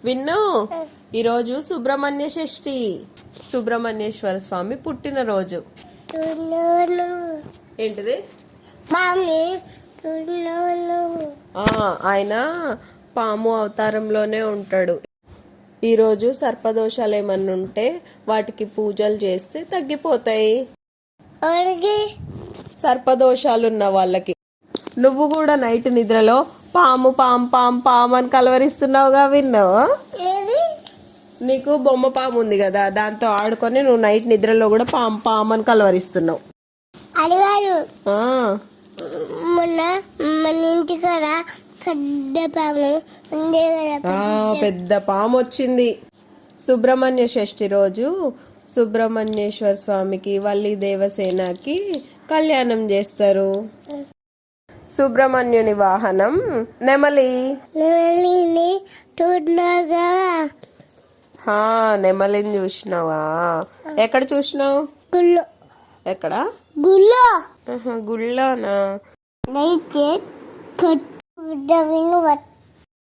విన్ను ఈరోజు సుబ్రహ్మణ్య షష్ఠి, సుబ్రహ్మణ్యేశ్వర స్వామి పుట్టినరోజు. ఏంటిది? ఆయన పాము అవతారంలోనే ఉంటాడు. ఈరోజు సర్పదోషాలు ఏమన్నా ఉంటే వాటికి పూజలు చేస్తే తగ్గిపోతాయి. సర్పదోషాలున్న వాళ్ళకి. నువ్వు కూడా నైట్ నిద్రలో పాము పాము పాము పాము అని కలవరిస్తున్నావుగా, విన్నావు? నీకు బొమ్మ పాము ఉంది కదా, దాంతో ఆడుకొని నువ్వు నైట్ నిద్రలో కూడా పాము పాము అని కలవరిస్తున్నావు. మొన్న మన ఇంటికాడ పెద్ద పాము వచ్చింది. సుబ్రహ్మణ్య షష్ఠి రోజు సుబ్రహ్మణ్యేశ్వర స్వామికి వల్లి దేవసేనకి కళ్యాణం చేస్తారు. సుబ్రహ్మణ్యుని వాహనం నెమలి. నెమలిని చూసినావా? ఎక్కడ చూసినావు? ఎక్కడ? గుళ్ళోనా?